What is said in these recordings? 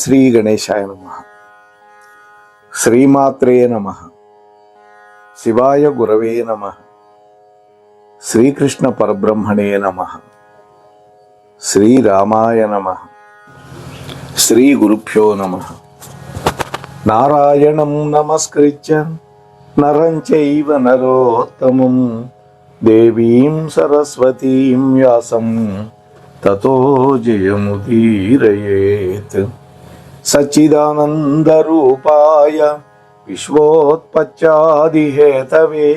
శ్రీ గణేశాయ నమః. శ్రీమాత్రే నమః. శివాయ గురవే నమః. శ్రీకృష్ణ పరబ్రహ్మణే నమః. శ్రీరామాయ నమః. శ్రీ గురుభ్యో నమః. నారాయణం నమస్కృత్య నరం చైవ నరోత్తమం దేవీం సరస్వతీం వ్యాసం తతో జయముదీరయేత్. సచ్చిదానందరూపాయ విశ్వోత్పత్యాదిహేతవే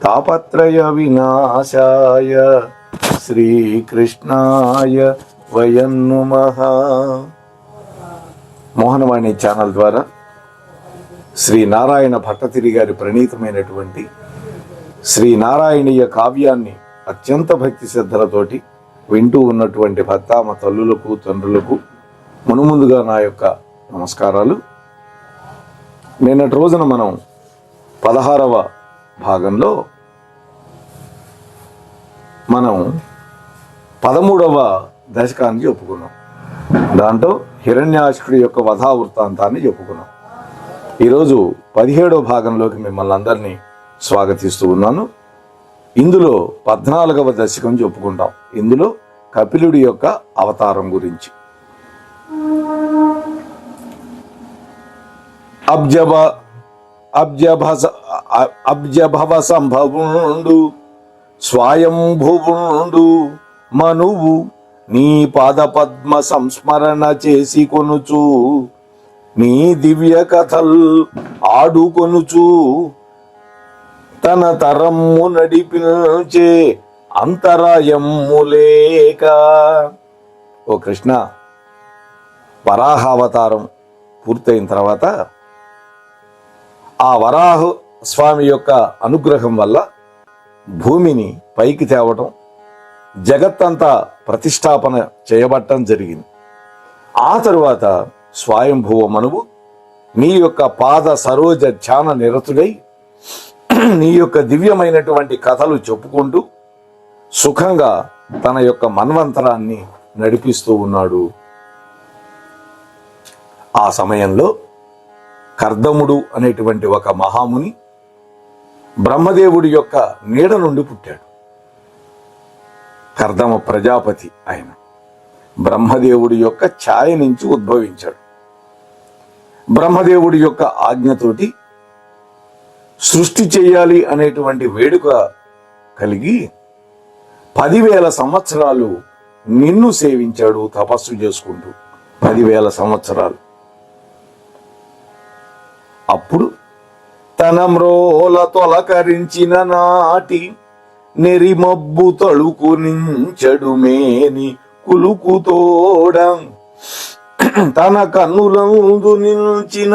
తాపత్రయ వినాశాయ శ్రీకృష్ణాయ వయం నమః. మోహనవాణి ఛానల్ ద్వారా శ్రీ నారాయణ భట్టతిరి గారి ప్రణీతమైనటువంటి శ్రీ నారాయణీయ కావ్యాన్ని అత్యంత భక్తి శ్రద్ధలతోటి వింటూ ఉన్నటువంటి భక్తామ తల్లులకు తండ్రులకు మునుముందుగా నా యొక్క నమస్కారాలు. నిన్నటి రోజున మనం 16వ భాగంలో మనం 13వ దశకాన్ని చెప్పుకున్నాం. దాంట్లో హిరణ్యాక్షుడి యొక్క వధా వృత్తాంతాన్ని చెప్పుకున్నాం. ఈరోజు 17వ భాగంలోకి మిమ్మల్ని అందరినీ స్వాగతిస్తూ ఉన్నాను. ఇందులో 14వ దశకం చెప్పుకుంటాం. ఇందులో కపిలుడి యొక్క అవతారం గురించి. అబ్జభవ సంభవుండు స్వయంభువుండు మనువు నీ పాద పద్మ సంస్మరణ చేసి కొనుచు నీ దివ్య కథల్ ఆడుకొనుచు తన తరమ్ము నడిపించే అంతరాయమ్ము లేక. ఓ కృష్ణ, వరాహావతారం పూర్తయిన తర్వాత ఆ వరాహ స్వామి యొక్క అనుగ్రహం వల్ల భూమిని పైకి తేవటం, జగత్తంతా ప్రతిష్టాపన చేయబట్టం జరిగింది. ఆ తరువాత స్వయంభువ మనువు నీ యొక్క పాద సరోజ ధ్యాన నిరతుడై నీ యొక్క దివ్యమైనటువంటి కథలు చెప్పుకుంటూ సుఖంగా తన యొక్క మన్వంతరాన్ని నడిపిస్తూ ఉన్నాడు. ఆ సమయంలో కర్దముడు అనేటువంటి ఒక మహాముని బ్రహ్మదేవుడి యొక్క నీడ నుండి పుట్టాడు. కర్దమ ప్రజాపతి ఆయన బ్రహ్మదేవుడి యొక్క ఛాయ నుంచి ఉద్భవించాడు. బ్రహ్మదేవుడి యొక్క ఆజ్ఞతోటి సృష్టి చేయాలి అనేటువంటి వేడుక కలిగి 10,000 సంవత్సరాలు నిన్ను సేవించాడు తపస్సు చేసుకుంటూ. 10,000 సంవత్సరాలు. అప్పుడు తన మ్రోల తొలకరించిన నాటి నెరిమబ్బు తళుకు నించడు మేని కులుకుతోడ తన కన్నులందు నిల్చిన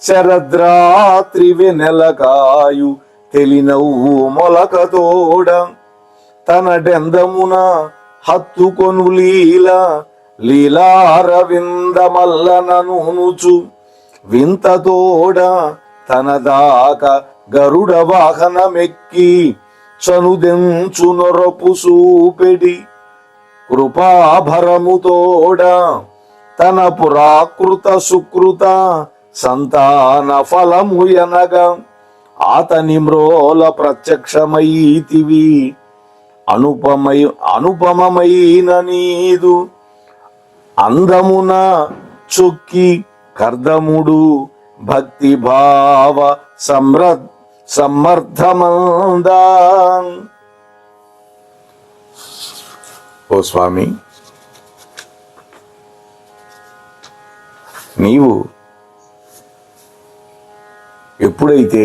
శరద్రాత్రి వెనెలకాయు తెలినవ్వు మొలకతోడ తన డెందమున హత్తుకొను లీలారవిందమల్లననుచు వింతతోడ తన దాక గరుడ వాహనమెక్కి చనుదెంచు నొరపు సూపెడి కృపాభరముతోడ తన పురాకృత సుకృత సంతాన ఫలము ఎనగా ఆతని మ్రోల ప్రత్యక్షమైతివి అనుపమమైన నీదు అందమున చొక్కి కర్దముడు భక్తి భావ సమర్థమందా. ఓ స్వామి, నీవు ఎప్పుడైతే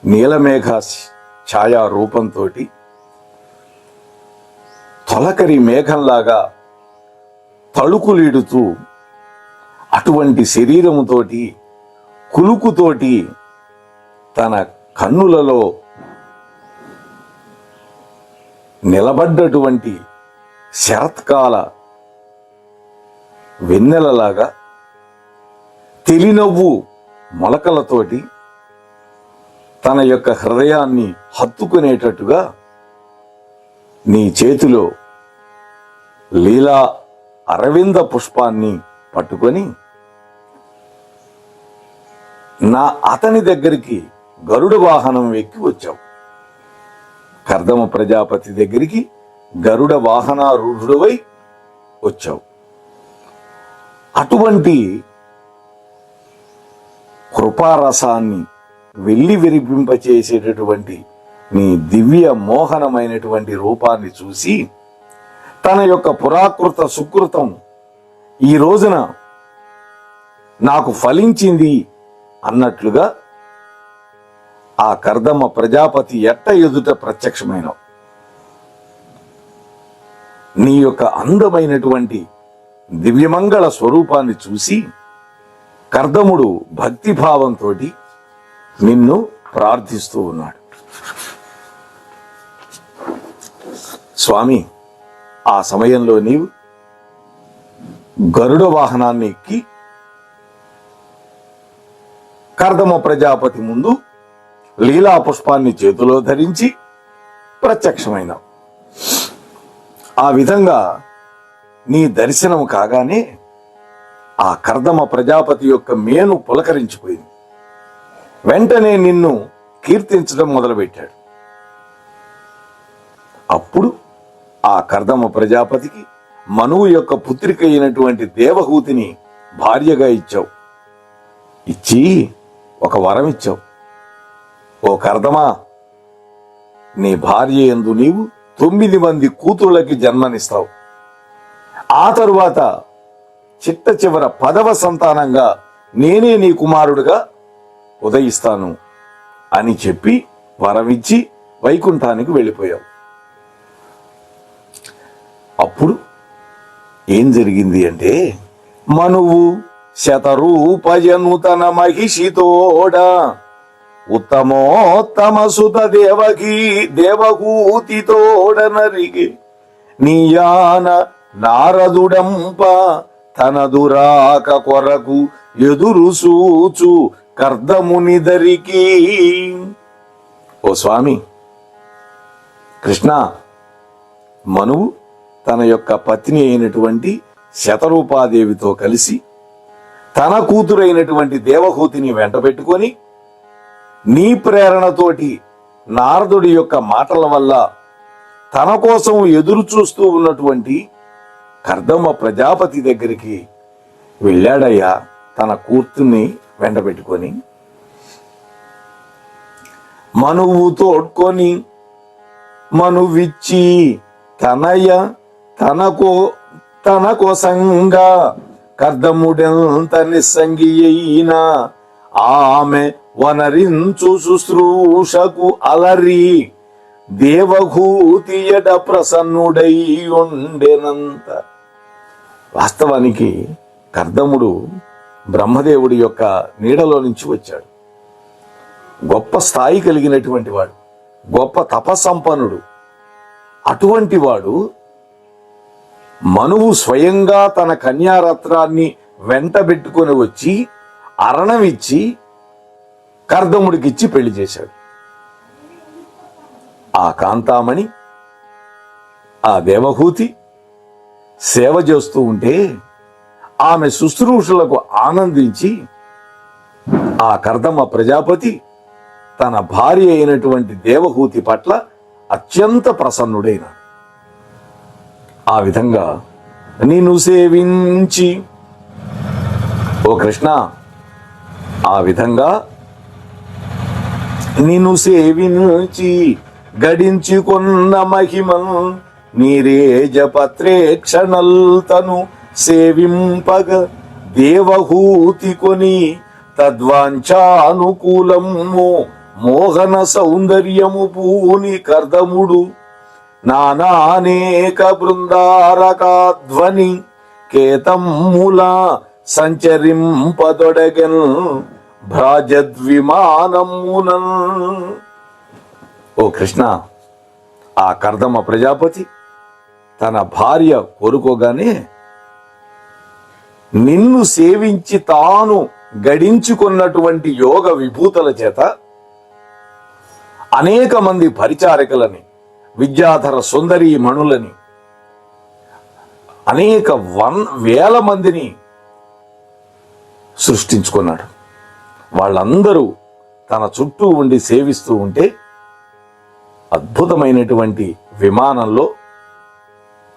నీలమేఘ ఛాయా రూపంతో తొలకరి మేఘంలాగా తళుకులీడుతూ అటువంటి శరీరముతోటి కులుకుతోటి తన కన్నులలో నిలబడ్డటువంటి శరత్కాల వెన్నెలలాగా తెలినవ్వు మొలకలతోటి తన యొక్క హృదయాన్ని హత్తుకునేటట్టుగా నీ చేతిలో లీలా అరవింద పుష్పాన్ని పట్టుకొని అతని దగ్గరికి గరుడ వాహనం ఎక్కి వచ్చావు. కర్దమ ప్రజాపతి దగ్గరికి గరుడ వాహనారూఢుడవై వచ్చావు. అటువంటి కృపారసాన్ని వెళ్ళి విరిపింపచేసేటటువంటి నీ దివ్య మోహనమైనటువంటి రూపాన్ని చూసి తన యొక్క పురాకృత సుకృతం ఈ రోజున నాకు ఫలించింది అన్నట్లుగా ఆ కర్దమ ప్రజాపతి ఎట్ట ఎదుట ప్రత్యక్షమైన నీ యొక్క అందమైనటువంటి దివ్యమంగళ స్వరూపాన్ని చూసి కర్దముడు భక్తిభావంతో నిన్ను ప్రార్థిస్తూ ఉన్నాడు. స్వామి, ఆ సమయంలో నీవు గరుడ వాహనాన్ని ఎక్కి కర్దమ ప్రజాపతి ముందు లీలా పుష్పాన్ని చేతిలో ధరించి ప్రత్యక్షమైనావు. ఆ విధంగా నీ దర్శనం కాగానే ఆ కర్దమ ప్రజాపతి యొక్క మేను పులకరించిపోయింది. వెంటనే నిన్ను కీర్తించడం మొదలుపెట్టాడు. అప్పుడు ఆ కర్దమ ప్రజాపతికి మనువు యొక్క పుత్రిక అయినటువంటి దేవహూతిని భార్యగా ఇచ్చావు. ఇచ్చి ఒక వరం ఇచ్చావు. ఓ కర్దమా, నీ భార్య యందు నీవు 9 మంది కూతుళ్ళకి జన్మనిస్తావు. ఆ తరువాత చిట్ట చివర 10వ సంతానంగా నేనే నీ కుమారుడుగా ఉదయిస్తాను అని చెప్పి వరమిచ్చి వైకుంఠానికి వెళ్ళిపోయావు. అప్పుడు ఏం జరిగింది అంటే, మనువు శతరూపజనుతన మహిషితోడ ఉత్తమోత్తమ సుత దేవహూతితోడ నరిగి నీయాన నారదుడంప తన దురాక కొరకు ఎదురు సూచు కర్దమునిదరికి. ఓ స్వామి కృష్ణ, మనువు తన యొక్క పత్ని అయినటువంటి శతరూపాదేవితో కలిసి తన కూతురైనటువంటి దేవహూతిని వెంట పెట్టుకొని నీ ప్రేరణతోటి నారదుడి యొక్క మాటల వల్ల తన కోసం ఎదురు చూస్తూ ఉన్నటువంటి కర్దమ ప్రజాపతి దగ్గరికి వెళ్ళాడయ్యా. తన కూతుర్ని వెంట పెట్టుకొని మనువు తోడ్కొని మనువిచ్చి తనయ తన కోసంగా కర్దముడెంత నిస్సంగి అయినా ఆమె వనరించు శుశ్రూషకు అలరి దేవహూతి ఎడ ప్రసన్నుడై ఉండెనంత. వాస్తవానికి కర్దముడు బ్రహ్మదేవుడి యొక్క నీడలో నుంచి వచ్చాడు. గొప్ప స్థాయి కలిగినటువంటి వాడు, గొప్ప తపసంపన్నుడు. అటువంటి వాడు మనువు స్వయంగా తన కన్యారత్నాన్ని వెంటబెట్టుకొని వచ్చి అరణమిచ్చి కర్దముడికిచ్చి పెళ్లి చేశాడు. ఆ కాంతామణి, ఆ దేవహూతి సేవ చేస్తూ ఉంటే ఆమె శుశ్రూషలకు ఆనందించి ఆ కర్దమ ప్రజాపతి తన భార్య అయినటువంటి దేవహూతి పట్ల అత్యంత ప్రసన్నుడైనాడు. ఆ విధంగా నిన్ను సేవించి, ఓ కృష్ణ, ఆ విధంగా నిన్ను సేవించి గడించుకున్న మహిమం నీరేజపత్రేక్షణల్తను సేవింపగ దేవహూతి కొని తద్వాంఛానుకూలము మోహన సౌందర్యము పూని కర్దముడు నానానేక బృందారకాధ్వని కేతమ్ముల సంచరింపదొడగన్ భ్రాజద్విమానమునన్. ఓ కృష్ణ, ఆ కర్దమ ప్రజాపతి తన భార్య కోరుకోగానే నిన్ను సేవించి తాను గడించుకున్నటువంటి యోగ విభూతుల చేత అనేక మంది పరిచారికలని, విద్యాధర సుందరీ మణులని, అనేక వేల మందిని సృష్టించుకున్నాడు. వాళ్ళందరూ తన చుట్టూ ఉండి సేవిస్తూ ఉంటే అద్భుతమైనటువంటి విమానంలో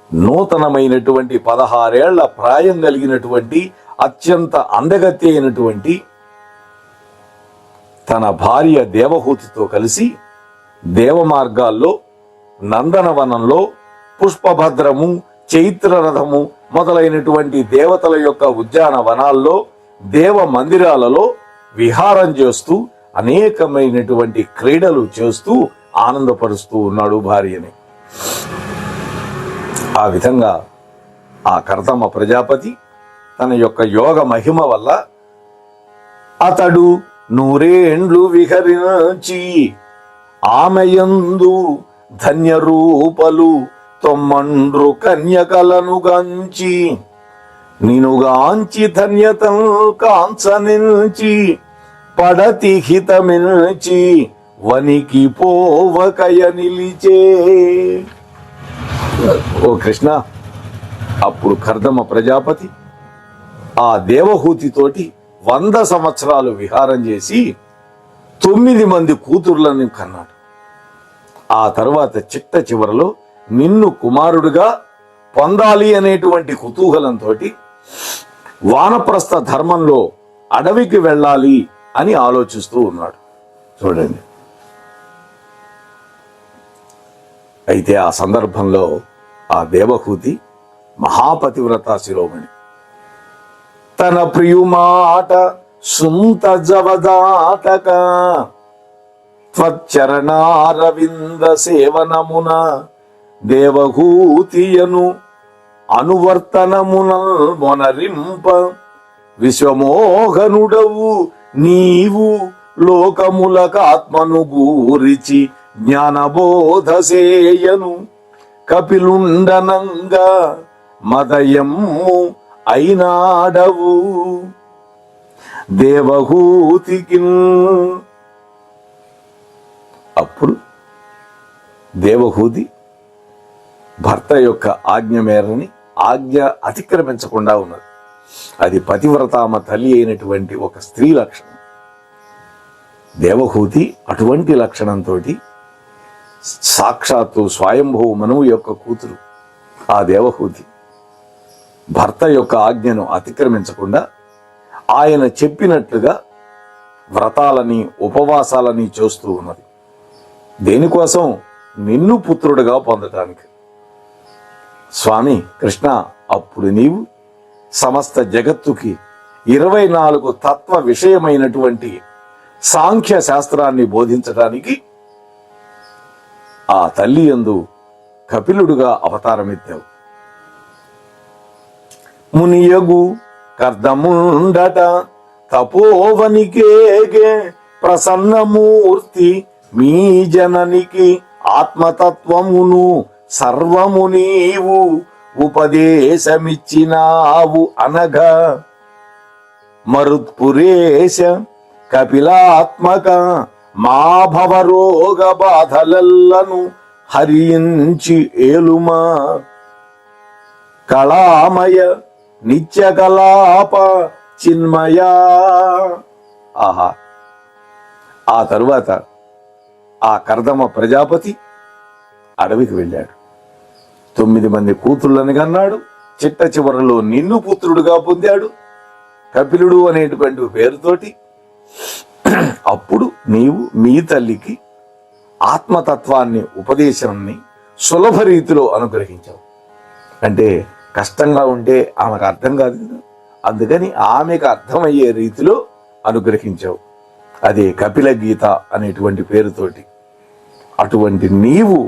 నూతనమైనటువంటి 16 ఏళ్ల ప్రాయం కలిగినటువంటి అత్యంత అందగత్తి అయినటువంటి తన భార్య దేవహూతితో కలిసి దేవమార్గాల్లో, నందనవనంలో, పుష్పభద్రము, చైత్రరథము మొదలైనటువంటి దేవతల యొక్క ఉద్యానవనాల్లో, దేవ మందిరాలలో విహారం చేస్తూ అనేకమైనటువంటి క్రీడలు చేస్తూ ఆనందపరుస్తూ ఉన్నాడు భార్యని. ఆ విధంగా ఆ కర్దమ ప్రజాపతి తన యొక్క యోగ మహిమ వల్ల అతడు 100 ఏండ్లు విహరించి ఆమెయందు ధన్య రూపలు 9 కన్యకలను గంచి నినుగాంచి ధన్యతల్ కాంచనించి పడతి హితమించి వనికి పోవకయ నిలిచే. ఓ కృష్ణ, అప్పుడు కర్దమ ప్రజాపతి ఆ దేవహూతితోటి 100 సంవత్సరాలు విహారం చేసి 9 మంది కూతుర్లను కన్నాడు. ఆ తరువాత చిట్ట చివరలో నిన్ను కుమారుడుగా పొందాలి అనేటువంటి కుతూహలంతో వానప్రస్థ ధర్మంలో అడవికి వెళ్ళాలి అని ఆలోచిస్తూ ఉన్నాడు. చూడండి, అయితే ఆ సందర్భంలో ఆ దేవహూతి మహాపతివ్రత శిరోమణి తన ప్రియుమాట సుంత జవదాటక త్వచ్చరణారవింద సేవనమున దేవహూతియను అనువర్తనమున మొనరింప విశ్వమోహనుడవు నీవు లోకములకాత్మను గూరిచి జ్ఞానబోధసేయను కపిలుండనంగా మదయము అయినాడవు దేవహూతికి. అప్పుడు దేవహూతి భర్త యొక్క ఆజ్ఞ మేరని ఆజ్ఞ అతిక్రమించకుండా ఉన్నది. అది పతివ్రతామ తల్లి అయినటువంటి ఒక స్త్రీ లక్షణం. దేవహూతి అటువంటి లక్షణంతో సాక్షాత్తు స్వయంభూ మనువు యొక్క కూతురు ఆ దేవహూతి భర్త యొక్క ఆజ్ఞను అతిక్రమించకుండా ఆయన చెప్పినట్లుగా వ్రతాలని ఉపవాసాలని చేస్తూ ఉన్నది. దేనికోసం? నిన్ను పుత్రుడుగా పొందటానికి. స్వామి కృష్ణ, అప్పుడు నీవు సమస్త జగత్తుకి 24 తత్వ విషయమైనటువంటి సాంఖ్య శాస్త్రాన్ని బోధించటానికి ఆ తల్లి యందు కపిలుడుగా అవతారమెత్తావు. మునియగు కర్దముండట తపోవనికేగే ప్రసన్నమూర్తి మీ జననికి ఆత్మతత్వమును సర్వము నీవు ఉపదేశమిచ్చినావు అనగా మరుత్పురేశ కపిలాత్మక మా భవరోగ బాధలెల్లను హరించి ఏలుమా కళామయ నిత్యకలాప చిన్మయా. ఆహా, ఆ తరువాత ఆ కర్దమ ప్రజాపతి అడవికి వెళ్ళాడు. 9 మంది కూతుళ్ళని కన్నాడు. చిట్ట చివరలో నిన్ను పుత్రుడుగా పొందాడు కపిలుడు అనేటువంటి పేరుతోటి. అప్పుడు నీవు మీ తల్లికి ఆత్మతత్వాన్ని ఉపదేశాన్ని సులభ రీతిలో అనుగ్రహించావు. అంటే కష్టంగా ఉంటే ఆమెకు అర్థం కాదు కదా, అందుకని ఆమెకు అర్థమయ్యే రీతిలో అనుగ్రహించావు. అదే కపిల గీత అనేటువంటి పేరుతోటి. అటువంటి నీవు,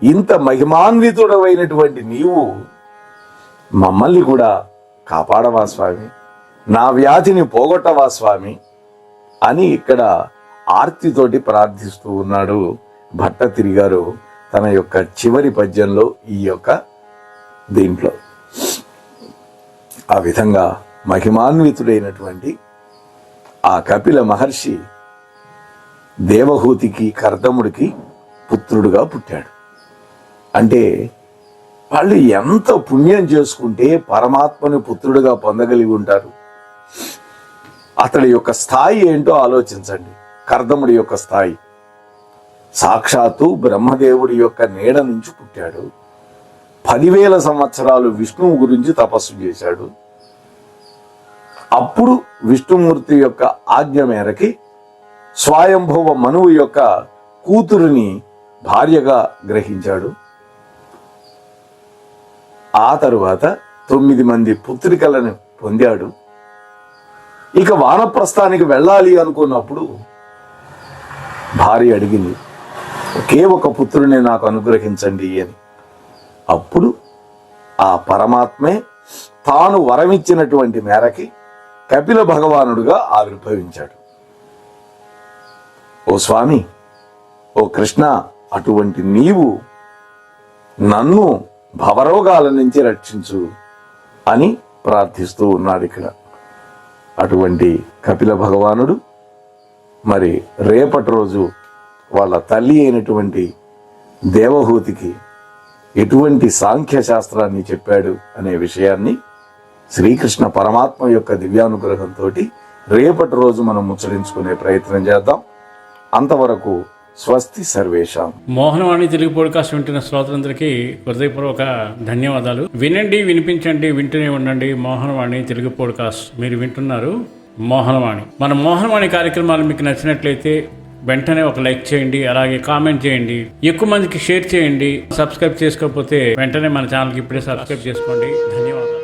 ఇంత మహిమాన్వితుడమైనటువంటి నీవు మమ్మల్ని కూడా కాపాడవా స్వామి, నా వ్యాధిని పోగొట్టవా స్వామి అని ఇక్కడ ఆర్తితోటి ప్రార్థిస్తూ ఉన్నాడు భట్టతిరి గారు తన యొక్క చివరి పద్యంలో ఈ యొక్క దీంట్లో. ఆ విధంగా మహిమాన్వితుడైనటువంటి ఆ కపిల మహర్షి దేవహూతికి కర్దముడికి పుత్రుడుగా పుట్టాడు. అంటే వాళ్ళు ఎంత పుణ్యం చేసుకుంటే పరమాత్మని పుత్రుడుగా పొందగలిగి ఉంటారు. అతడి యొక్క స్థాయి ఏంటో ఆలోచించండి. కర్దముడి యొక్క స్థాయి సాక్షాత్తు బ్రహ్మదేవుడి యొక్క నీడ నుంచి పుట్టాడు. 10,000 సంవత్సరాలు విష్ణువు గురించి తపస్సు చేశాడు. అప్పుడు విష్ణుమూర్తి యొక్క ఆజ్ఞ మేరకి స్వయంభువ మనువు యొక్క కూతురిని భార్యగా గ్రహించాడు. ఆ తరువాత 9 మంది పుత్రికలను పొందాడు. ఇక వానప్రస్థానికి వెళ్ళాలి అనుకున్నప్పుడు భార్య అడిగింది, ఒకే ఒక పుత్రుని నాకు అనుగ్రహించండి అని. అప్పుడు ఆ పరమాత్మే తాను వరమిచ్చినటువంటి మేరకి కపిల భగవానుడుగా ఆవిర్భవించాడు. ఓ స్వామి, ఓ కృష్ణ, అటువంటి నీవు నన్ను భవరోగాల నుంచి రక్షించు అని ప్రార్థిస్తూ ఉన్నాడు ఇక్కడ. అటువంటి కపిల భగవానుడు మరి రేపటి రోజు వాళ్ళ తల్లి అయినటువంటి దేవహూతికి ఎటువంటి సాంఖ్య శాస్త్రాన్ని చెప్పాడు అనే విషయాన్ని శ్రీకృష్ణ పరమాత్మ యొక్క దివ్యానుగ్రహంతో రేపటి రోజు మనం ముచ్చరించుకునే ప్రయత్నం చేద్దాం. అంతవరకు స్వస్తి సర్వేషాం. మోహనవాణి తెలుగు పాడ్కాస్ట్ వింటున్న శ్రోతలందరికీ హృదయపూర్వక ధన్యవాదాలు. వినండి, వినిపించండి, వింటూనే ఉండండి. మోహనవాణి తెలుగు పాడ్కాస్ట్ మీరు వింటున్నారు. మోహనవాణి. మన మోహనవాణి కార్యక్రమాలు మీకు నచ్చినట్లయితే వెంటనే ఒక లైక్ చేయండి, అలాగే కామెంట్ చేయండి, ఎక్కువ మందికి షేర్ చేయండి. సబ్స్క్రైబ్ చేసుకోకపోతే వెంటనే మన ఛానల్కి ఇప్పుడే సబ్స్క్రైబ్ చేసుకోండి. ధన్యవాదాలు.